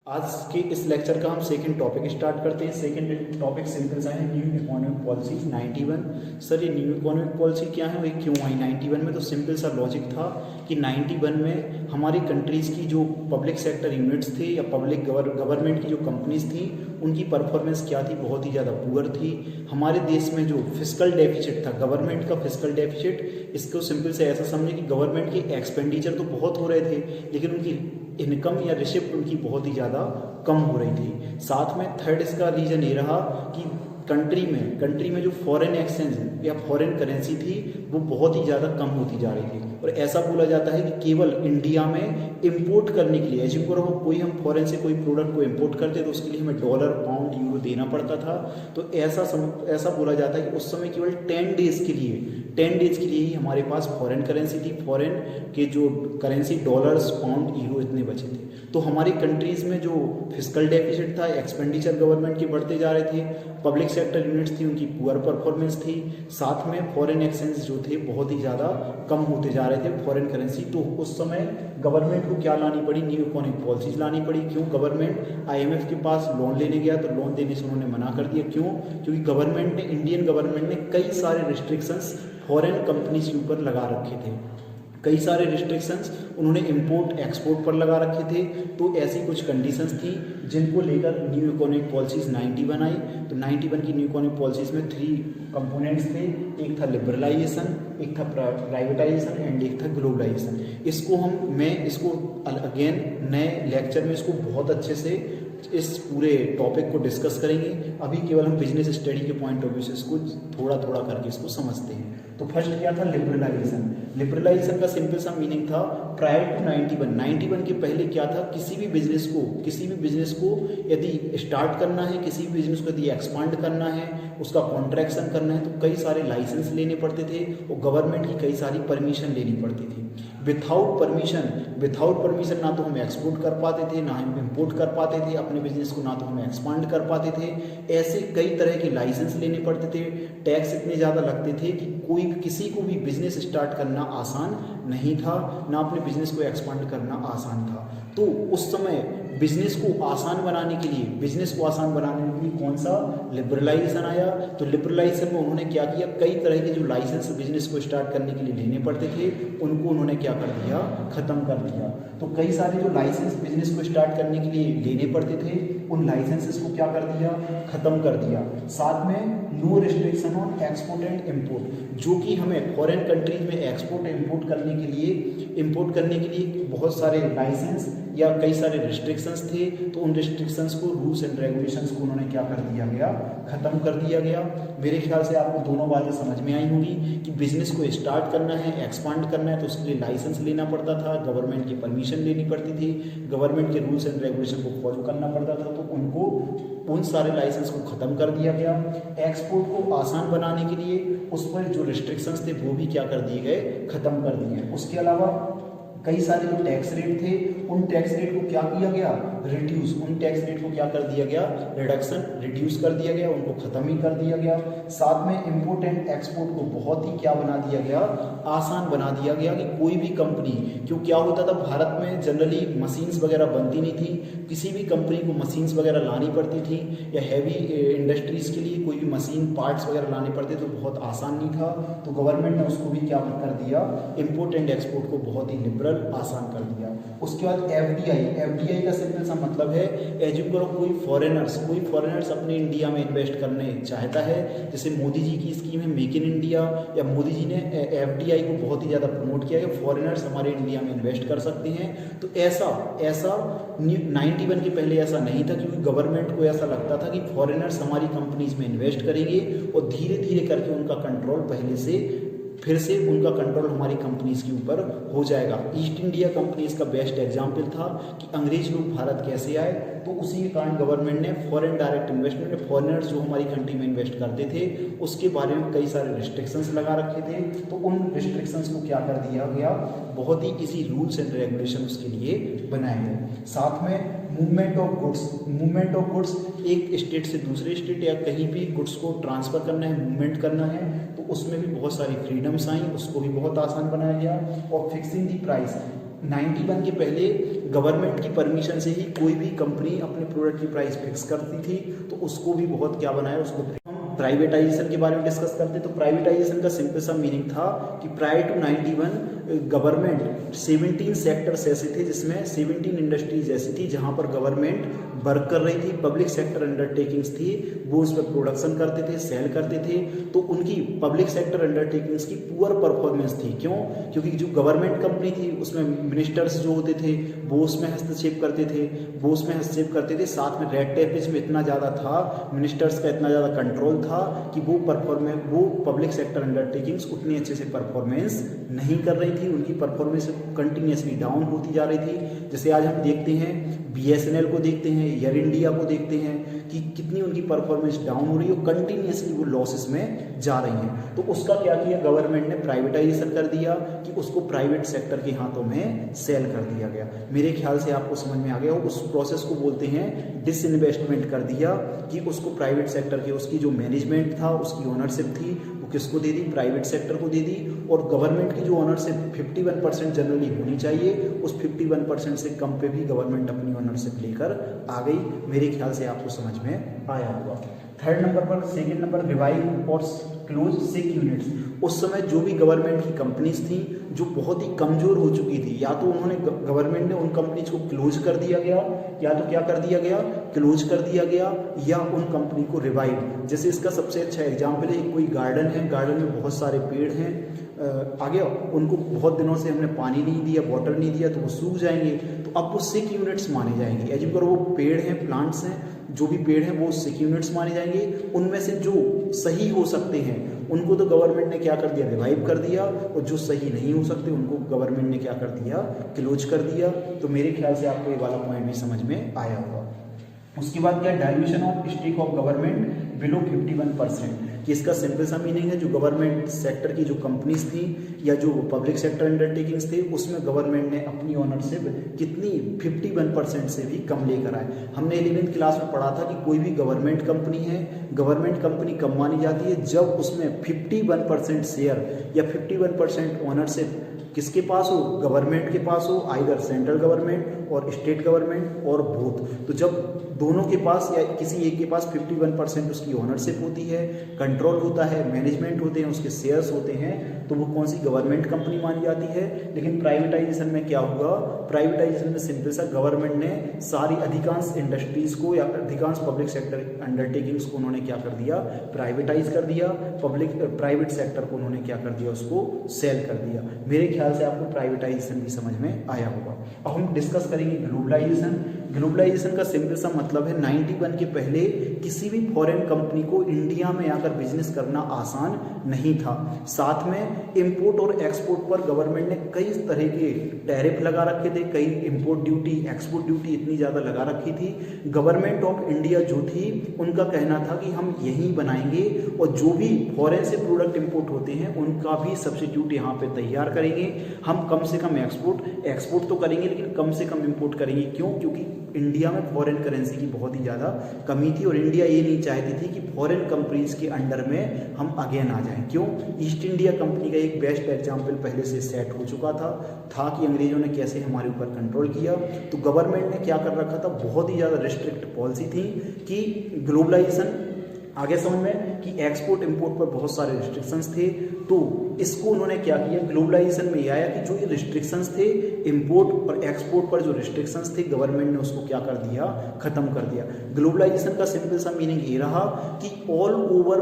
आज के इस लेक्चर का हम सेकंड टॉपिक स्टार्ट करते हैं। सेकंड टॉपिक सिंपल सा है, न्यू इकोनॉमिक पॉलिसीज 91। सर ये न्यू इकोनॉमिक पॉलिसी क्या है और ये क्यों आई 91 में? तो सिंपल सा लॉजिक था कि 91 में हमारी कंट्रीज़ की जो पब्लिक सेक्टर यूनिट्स थे या पब्लिक गवर्नमेंट की जो कंपनीज थी उनकी परफॉर्मेंस क्या थी, बहुत ही ज़्यादा पुअर थी। हमारे देश में जो फिस्कल डेफिसिट था, गवर्नमेंट का फिस्कल डेफिसिट, इसको सिंपल से ऐसा समझे कि गवर्नमेंट के एक्सपेंडिचर तो बहुत हो रहे थे लेकिन उनकी इनकम या रिसिप्ट उनकी बहुत ही ज़्यादा कम हो रही थी। साथ में थर्ड इसका रीज़न ये रहा कि कंट्री में जो फॉरेन एक्सचेंज या फॉरेन करेंसी थी वो बहुत ही ज़्यादा कम होती जा रही थी। और ऐसा बोला जाता है कि केवल इंडिया में इंपोर्ट करने के लिए, ऐसे करो कोई हम फॉरेन से कोई प्रोडक्ट को इंपोर्ट करते तो उसके लिए हमें डॉलर, पाउंड, यूरो देना पड़ता था। तो ऐसा बोला जाता है कि उस समय केवल 10 डेज़ के लिए ही हमारे पास फॉरेन करेंसी थी। फॉरेन के जो करेंसी डॉलर्स, पाउंड, यूरो इतने बचे थे। तो हमारी कंट्रीज़ में जो फिस्कल डेफिसिट था, एक्सपेंडिचर गवर्नमेंट के बढ़ते जा रहे थे, पब्लिक सेक्टर यूनिट्स थी उनकी पुअर परफॉर्मेंस थी, साथ में फॉरेन एक्सचेंज जो थे बहुत ही ज़्यादा कम होते जा रहे थे, फॉरेन करेंसी। तो उस समय गवर्नमेंट को क्या लानी पड़ी? न्यू इकोनॉमिक पॉलिसीज लानी पड़ी। क्यों? गवर्नमेंट IMF के पास लोन लेने गया तो लोन देने से उन्होंने मना कर दिया। क्यों? क्योंकि इंडियन गवर्नमेंट ने कई सारे रिस्ट्रिक्शंस फॉरेन कंपनीज के ऊपर लगा रखे थे। कई सारे रिस्ट्रिक्शंस उन्होंने इंपोर्ट एक्सपोर्ट पर लगा रखे थे। तो ऐसी कुछ कंडीशंस थी जिनको लेकर न्यू इकोनॉमिक पॉलिसीज 91 आई। तो 91 की न्यू इकोनॉमिक पॉलिसीज में 3 कंपोनेंट्स थे। एक था लिबरलाइजेशन, एक था प्राइवेटाइजेशन एंड एक था ग्लोबलाइजेशन। मैं इसको अगेन नए लेक्चर में इसको बहुत अच्छे से इस पूरे टॉपिक को डिस्कस करेंगे। अभी केवल हम बिजनेस स्टडी के पॉइंट ऑफ व्यू से इसको थोड़ा थोड़ा करके इसको समझते हैं। तो फर्स्ट क्या था? लिबरलाइजेशन का सिंपल सा मीनिंग था प्रायर टू 91 के पहले क्या था? किसी भी बिजनेस को यदि स्टार्ट करना है, किसी भी बिजनेस को यदि एक्सपांड करना है, उसका कॉन्ट्रैक्शन करना है तो कई सारे लाइसेंस लेने पड़ते थे और गवर्नमेंट की कई सारी परमिशन लेनी पड़ती थी। विथाउट परमिशन ना तो हम एक्सपोर्ट कर पाते थे, ना हम इंपोर्ट कर पाते थे अपने बिजनेस को, ना तो हम एक्सपांड कर पाते थे। ऐसे कई तरह के लाइसेंस लेने पड़ते थे। टैक्स इतने ज़्यादा लगते थे कि किसी को भी बिजनेस स्टार्ट करना आसान नहीं था, ना अपने बिजनेस को एक्सपांड करना आसान था। तो उस समय बिजनेस को आसान बनाने के लिए कौन सा? लिबरलाइजेशन आया। तो लिबरलाइजेशन में उन्होंने क्या किया? कई तरह के जो लाइसेंस बिजनेस को स्टार्ट करने के लिए लेने पड़ते थे उनको उन्होंने क्या कर दिया? खत्म कर दिया। तो कई सारे जो लाइसेंस बिजनेस को स्टार्ट करने के लिए लेने पड़ते थे उन लाइसेंसेस को क्या कर दिया? खत्म कर दिया। साथ में no restriction on export and import, जो कि हमें फॉरेन कंट्रीज में एक्सपोर्ट इम्पोर्ट करने के लिए बहुत सारे लाइसेंस या कई सारे रिस्ट्रिक्शंस थे। तो उन रिस्ट्रिक्शंस को, रूल्स एंड रेगुलेशंस को उन्होंने क्या कर दिया गया? खत्म कर दिया गया। मेरे ख्याल से आपको दोनों बातें समझ में आई होंगी कि बिजनेस को स्टार्ट करना है, एक्सपांड करना है तो उसके लिए लाइसेंस लेना पड़ता था, गवर्नमेंट की परमिशन लेनी पड़ती थी, गवर्नमेंट के रूल्स एंड रेगुलेशन को फॉलो करना पड़ता था। तो उन सारे लाइसेंस को ख़त्म कर दिया गया। एक्सपोर्ट को आसान बनाने के लिए उस पर जो रिस्ट्रिक्शंस थे वो भी क्या कर दिए गए? ख़त्म कर दिए। उसके अलावा कई सारे जो टैक्स रेट थे उन टैक्स रेट को क्या किया गया? रिड्यूस। उन टैक्स रेट को क्या कर दिया गया? रिड्यूस कर दिया गया, उनको ख़त्म ही कर दिया गया। साथ में इंपोर्ट एंड एक्सपोर्ट को बहुत ही क्या बना दिया गया? आसान बना दिया गया कि कोई भी कंपनी, क्यों क्या होता था भारत में जनरली मशीन्स वगैरह बनती नहीं थी, किसी भी कंपनी को मशीन्स वगैरह लानी पड़ती थी या हैवी इंडस्ट्रीज़ के लिए कोई भी मशीन पार्ट्स वगैरह लाने पड़ते तो बहुत आसान नहीं था। तो गवर्नमेंट ने उसको भी क्या कर दिया? इंपोर्ट एंड एक्सपोर्ट को बहुत ही लिबरल, आसान कर दिया। उसके बाद FDI का सिंपल सा मतलब है, एज्यूम करो कोई फॉरेनर्स अपने इंडिया में इन्वेस्ट करने चाहता है, जैसे मोदी जी की स्कीम है मेक इन इंडिया, या मोदी जी ने FDI को बहुत ही ज़्यादा प्रमोट किया कि फॉरेनर्स हमारे इंडिया में इन्वेस्ट कर सकते हैं। तो ऐसा 91 के पहले ऐसा नहीं था, क्योंकि गवर्नमेंट को ऐसा लगता था कि फॉरेनर्स हमारी कंपनीज में इन्वेस्ट करेंगे और धीरे धीरे करके उनका कंट्रोल फिर से उनका कंट्रोल हमारी कंपनीज के ऊपर हो जाएगा। ईस्ट इंडिया कंपनी इसका बेस्ट एग्जाम्पल था कि अंग्रेज लोग भारत कैसे आए। तो उसी के कारण गवर्नमेंट ने फॉरेन डायरेक्ट इन्वेस्टमेंट, फॉरेनर्स जो हमारी कंट्री में इन्वेस्ट करते थे उसके बारे में कई सारे रिस्ट्रिक्शंस लगा रखे थे। तो उन रिस्ट्रिक्शंस को क्या कर दिया गया? बहुत ही इजी रूल्स एंड रेगुलेशन उसके लिए बनाए गए। साथ में मूवमेंट ऑफ गुड्स, एक स्टेट से दूसरे स्टेट या कहीं भी गुड्स को ट्रांसफ़र करना है, मूवमेंट करना है, तो उसमें भी बहुत सारी फ्रीडम्स आई, उसको भी बहुत आसान बनाया गया। और फिक्सिंग दी प्राइस, 91 के पहले गवर्नमेंट की परमिशन से ही कोई भी कंपनी अपने प्रोडक्ट की प्राइस फिक्स करती थी, तो उसको भी बहुत क्या बनाया, उसको प्राइवेटाइजेशन के बारे में डिस्कस करते। तो प्राइवेटाइजेशन का सिंपल सा मीनिंग था कि प्रायर टू 91 गवर्नमेंट 17 सेक्टर्स ऐसे थे जिसमें 17 इंडस्ट्रीज ऐसी थी जहां पर गवर्नमेंट वर्क कर रही थी, पब्लिक सेक्टर अंडरटेकिंग्स थी, वो उस पर प्रोडक्शन करते थे, सेल करते थे। तो उनकी पब्लिक सेक्टर अंडरटेकिंग्स की पुअर परफॉर्मेंस थी। क्यों? क्योंकि जो गवर्नमेंट कंपनी थी उसमें मिनिस्टर्स जो होते थे वो उसमें हस्तक्षेप करते थे, साथ में रेड टेपेज में इतना ज़्यादा था, मिनिस्टर्स का इतना ज़्यादा कंट्रोल था कि वो पब्लिक सेक्टर अंडरटेकिंग्स उतनी अच्छे से परफॉर्मेंस नहीं कर रही थी, उनकी परफॉर्मेंस कंटिन्यूसली डाउन होती जा रही थी। जैसे आज हम देखते हैं BSNL को देखते हैं, एयर इंडिया को देखते हैं कि कितनी उनकी परफॉर्मेंस डाउन हो रही है, कंटिन्यूसली वो लॉसेस में जा रही हैं। तो उसका क्या किया गवर्नमेंट ने, प्राइवेटाइजेशन कर दिया कि उसको प्राइवेट सेक्टर के हाथों में सेल कर दिया गया। मेरे ख्याल से आपको समझ में आ गया, उस प्रोसेस को बोलते हैं डिसइन्वेस्टमेंट कर दिया कि उसको प्राइवेट सेक्टर के, उसकी जो मैनेजमेंट था, उसकी ओनरशिप थी, वो किसको दे दी, प्राइवेट सेक्टर को दे दी। और गवर्नमेंट की जो ओनरशिप 51% जनरली होनी चाहिए, उस 51% से कम पे भी गवर्नमेंट अपनी ओनरशिप लेकर आ गई। मेरे ख्याल से आपको समझ में आया होगा। थर्ड नंबर पर, सेकंड नंबर, रिवाइव और क्लोज 6 यूनिट्स। उस समय जो भी गवर्नमेंट की कंपनीज थी जो बहुत ही कमजोर हो चुकी थी, या तो उन्होंने गवर्नमेंट ने उन कंपनीज को क्लोज कर दिया गया, या तो क्या कर दिया गया, क्लोज कर दिया गया, या उन कंपनी को रिवाइव। जैसे इसका सबसे अच्छा एग्जाम्पल है, कोई गार्डन है, गार्डन में बहुत सारे पेड़ हैं, आगे उनको बहुत दिनों से हमने पानी नहीं दिया, वाटर नहीं दिया, तो वो सूख जाएंगे। तो अब वो 6 यूनिट्स माने जाएंगे। एज्यूम करो वो पेड़ हैं, प्लांट्स हैं, जो भी पेड़ हैं वो 6 यूनिट्स माने जाएंगे। उनमें से जो सही हो सकते हैं उनको तो गवर्नमेंट ने क्या कर दिया, रिवाइव कर दिया, और जो सही नहीं हो सकते उनको गवर्नमेंट ने क्या कर दिया, क्लोज कर दिया। तो मेरे ख्याल से आपको ये वाला पॉइंट भी समझ में आया होगा। उसके बाद क्या, dilution of stake of government below 51%, कि इसका सिंपल सा मीनिंग है जो गवर्नमेंट सेक्टर की जो कंपनीज थी या जो पब्लिक सेक्टर अंडरटेकिंग्स थे उसमें गवर्नमेंट ने अपनी ओनरशिप कितनी 51% से भी कम लेकर आए। हमने 11th क्लास में पढ़ा था कि कोई भी गवर्नमेंट कंपनी है, गवर्नमेंट कंपनी कब मानी जाती है, जब उसमें 51% शेयर या 51% ओनरशिप किसके पास हो, गवर्नमेंट के पास हो, आइदर सेंट्रल गवर्नमेंट और स्टेट गवर्नमेंट और बोथ। तो जब दोनों के पास या किसी एक के पास 51% उसकी ओनरशिप होती है, कंट्रोल होता है, मैनेजमेंट होते हैं, उसके शेयर्स होते हैं, तो वो कौन सी गवर्नमेंट कंपनी मानी जाती है। लेकिन प्राइवेटाइजेशन में क्या हुआ, प्राइवेटाइजेशन में सिंपल सा गवर्नमेंट ने सारी अधिकांश इंडस्ट्रीज को या अधिकांश पब्लिक सेक्टर अंडरटेकिंग्स को उन्होंने क्या कर दिया, प्राइवेटाइज कर दिया। प्राइवेट सेक्टर को उन्होंने क्या कर दिया, उसको सेल कर दिया। मेरे ख्याल से आपको प्राइवेटाइजेशन भी समझ में आया होगा। अब हम डिस्कस करेंगे ग्लोबलाइजेशन। ग्लोबलाइजेशन का सिंपल सा मतलब है 91 के पहले किसी भी फॉरेन कंपनी को इंडिया में आकर बिजनेस करना आसान नहीं था। साथ में इंपोर्ट और एक्सपोर्ट पर गवर्नमेंट ने कई तरह के टैरिफ लगा रखे थे, कई इंपोर्ट ड्यूटी, एक्सपोर्ट ड्यूटी इतनी ज़्यादा लगा रखी थी। गवर्नमेंट ऑफ इंडिया जो थी उनका कहना था कि हम यहीं बनाएंगे और जो भी फॉरेन से प्रोडक्ट इंपोर्ट होते हैं उनका भी सब्सिट्यूट यहाँ पे तैयार करेंगे। हम कम से कम एक्सपोर्ट तो करेंगे लेकिन कम से कम इंपोर्ट करेंगे। क्यों? क्योंकि इंडिया में फॉरेन करेंसी की बहुत ही ज़्यादा कमी थी और इंडिया ये नहीं चाहती थी कि फॉरेन कंपनीज के अंडर में हम अगेन आ जाएं। क्यों? ईस्ट इंडिया कंपनी का एक बेस्ट एग्जाम्पल पहले से सेट हो चुका था कि अंग्रेजों ने कैसे हमारे ऊपर कंट्रोल किया। तो गवर्नमेंट ने क्या कर रखा था, बहुत ही ज़्यादा रिस्ट्रिक्ट पॉलिसी थी कि ग्लोबलाइजेशन आगे समझ में कि एक्सपोर्ट इंपोर्ट पर बहुत सारे रिस्ट्रिक्शंस थे। तो इसको उन्होंने क्या किया, ग्लोबलाइजेशन में ये आया कि जो ये रिस्ट्रिक्शंस थे इंपोर्ट और एक्सपोर्ट पर, जो रिस्ट्रिक्शंस थे गवर्नमेंट ने उसको क्या कर दिया, खत्म कर दिया। ग्लोबलाइजेशन का सिंपल सा मीनिंग ये रहा कि ऑल ओवर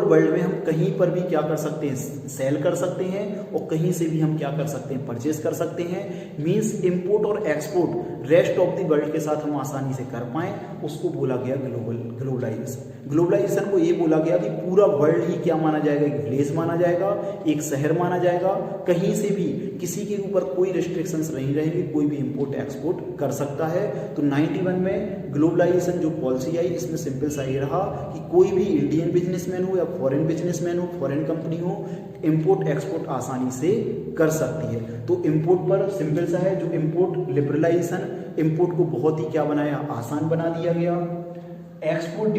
वर्ल्ड में हम कहीं पर भी क्या कर सकते हैं, सेल कर सकते हैं और कहीं से भी हम क्या कर सकते हैं, परचेज कर सकते हैं। मींस इंपोर्ट और export rest of the world के साथ हम आसानी से कर पाएं, उसको बोला गया ग्लोबलाइजेशन। ग्लोबलाइजेशन को ये बोला गया कि पूरा वर्ल्ड ही क्या माना जाएगा, एक विलेज माना जाएगा, एक शहर माना जाएगा। कहीं से भी किसी के ऊपर कोई रिस्ट्रिक्शंस नहीं रहेंगे, कोई भी इंपोर्ट एक्सपोर्ट कर सकता है। तो 91 में ग्लोबलाइजेशन जो पॉलिसी आई इसमें सिंपल सा ये रहा कि कोई भी इंडियन बिजनेसमैन हो या फॉरेन बिजनेसमैन हो, फॉरेन कंपनी हो, इंपोर्ट एक्सपोर्ट आसानी से कर सकती है। तो इंपोर्ट पर सिंपल सा है, जो इंपोर्ट लिबरलाइजेशन, इंपोर्ट को बहुत ही क्या बनाया, आसान बना दिया गया। एक्सपोर्ट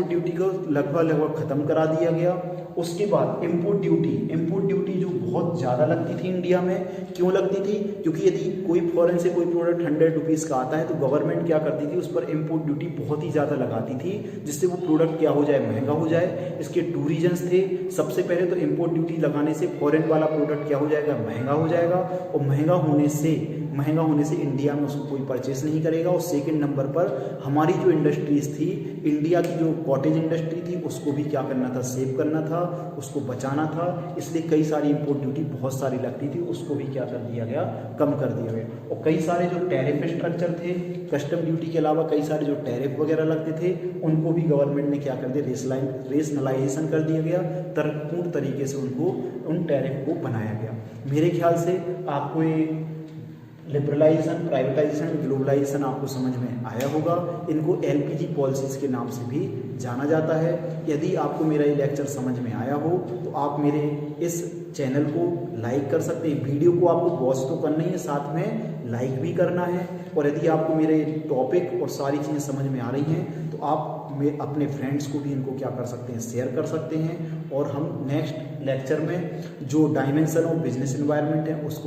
ड्यूटी को लगभग ख़त्म करा दिया गया। उसके बाद इम्पोर्ट ड्यूटी जो बहुत ज़्यादा लगती थी इंडिया में, क्यों लगती थी? क्योंकि यदि कोई फॉरेन से कोई प्रोडक्ट 100 रुपीज़ का आता है तो गवर्नमेंट क्या करती थी, उस पर इम्पोर्ट ड्यूटी बहुत ही ज़्यादा लगाती थी, जिससे वो प्रोडक्ट क्या हो जाए, महंगा हो जाए। इसके 2 रीजन्स थे। सबसे पहले तो इम्पोर्ट ड्यूटी लगाने से फॉरेन वाला प्रोडक्ट क्या हो जाएगा, महंगा हो जाएगा, और महंगा होने से इंडिया में उसको कोई परचेस नहीं करेगा। और सेकंड नंबर पर हमारी जो इंडस्ट्रीज़ थी, इंडिया की जो कॉटेज इंडस्ट्री थी, उसको भी क्या करना था, सेव करना था, उसको बचाना था। इसलिए कई सारी इम्पोर्ट ड्यूटी बहुत सारी लगती थी, उसको भी क्या कर दिया गया, कम कर दिया गया। और कई सारे जो टैरिफ स्ट्रक्चर थे, कस्टम ड्यूटी के अलावा कई सारे जो टैरिफ वगैरह लगते थे, उनको भी गवर्नमेंट ने क्या कर दिया, रेशनलाइजेशन कर दिया गया। पूर्ण तरीके से उन टैरिफ को बनाया गया। मेरे ख्याल से आपको ये लिबरलाइजेशन, प्राइवेटाइजेशन, ग्लोबलाइजेशन आपको समझ में आया होगा। इनको एलपीजी पॉलिसीज़ के नाम से भी जाना जाता है। यदि आपको मेरा ये लेक्चर समझ में आया हो तो आप मेरे इस चैनल को लाइक कर सकते हैं। वीडियो को आपको वॉच तो करना ही है, साथ में लाइक भी करना है। और यदि आपको मेरे टॉपिक और सारी चीज़ें समझ में आ रही हैं तो आप अपने फ्रेंड्स को भी इनको क्या कर सकते हैं, शेयर कर सकते हैं। और हम नेक्स्ट लेक्चर में जो डायमेंशन ऑफ बिजनेस एनवायरनमेंट है उसको